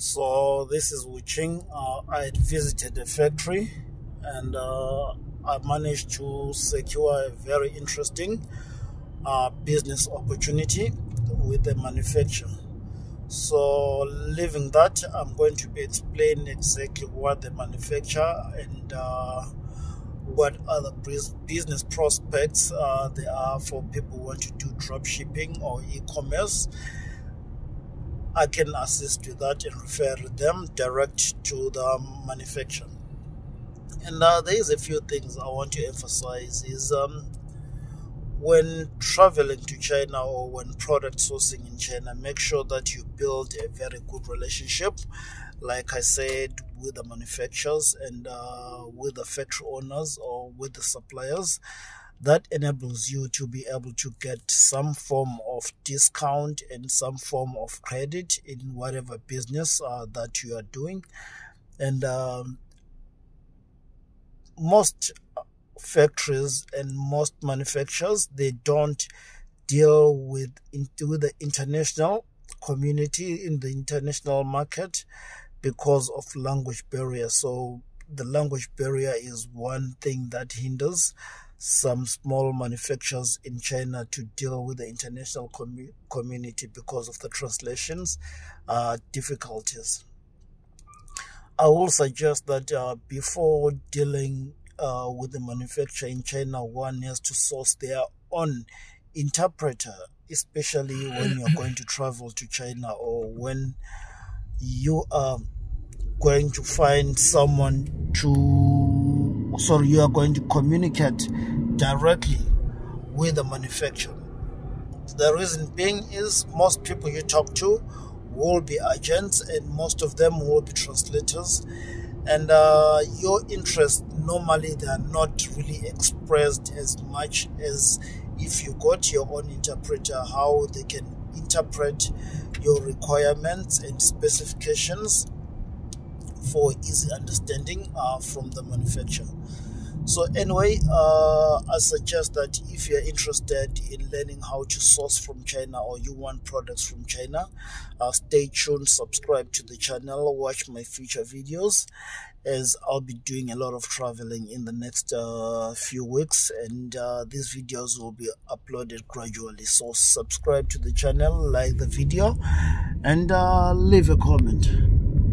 So this is Wuching. I had visited a factory and I managed to secure a very interesting business opportunity with the manufacturer. So leaving that, I'm going to be explaining exactly what the manufacturer and what other business prospects there are for people who want to do drop shipping or e-commerce. I can assist with that and refer them direct to the manufacturer. And there is a few things I want to emphasize is when traveling to China or when product sourcing in China, make sure that you build a very good relationship, like I said, with the manufacturers and with the factory owners or with the suppliers. That enables you to be able to get some form of discount and some form of credit in whatever business that you are doing. And most factories and most manufacturers, they don't deal with the international community in the international market because of language barrier. So the language barrier is one thing that hinders some small manufacturers in China to deal with the international community because of the translations difficulties. I will suggest that before dealing with the manufacturer in China, one has to source their own interpreter, especially when you're going to travel to China or when you are going to find someone you are going to communicate directly with the manufacturer. The reason being is most people you talk to will be agents and most of them will be translators, and your interests normally they are not really expressed as much as if you got your own interpreter, how they can interpret your requirements and specifications for easy understanding from the manufacturer. So anyway, I suggest that if you're interested in learning how to source from China or you want products from China, stay tuned, subscribe to the channel, watch my future videos, as I'll be doing a lot of traveling in the next few weeks, and these videos will be uploaded gradually. So subscribe to the channel, like the video, and leave a comment.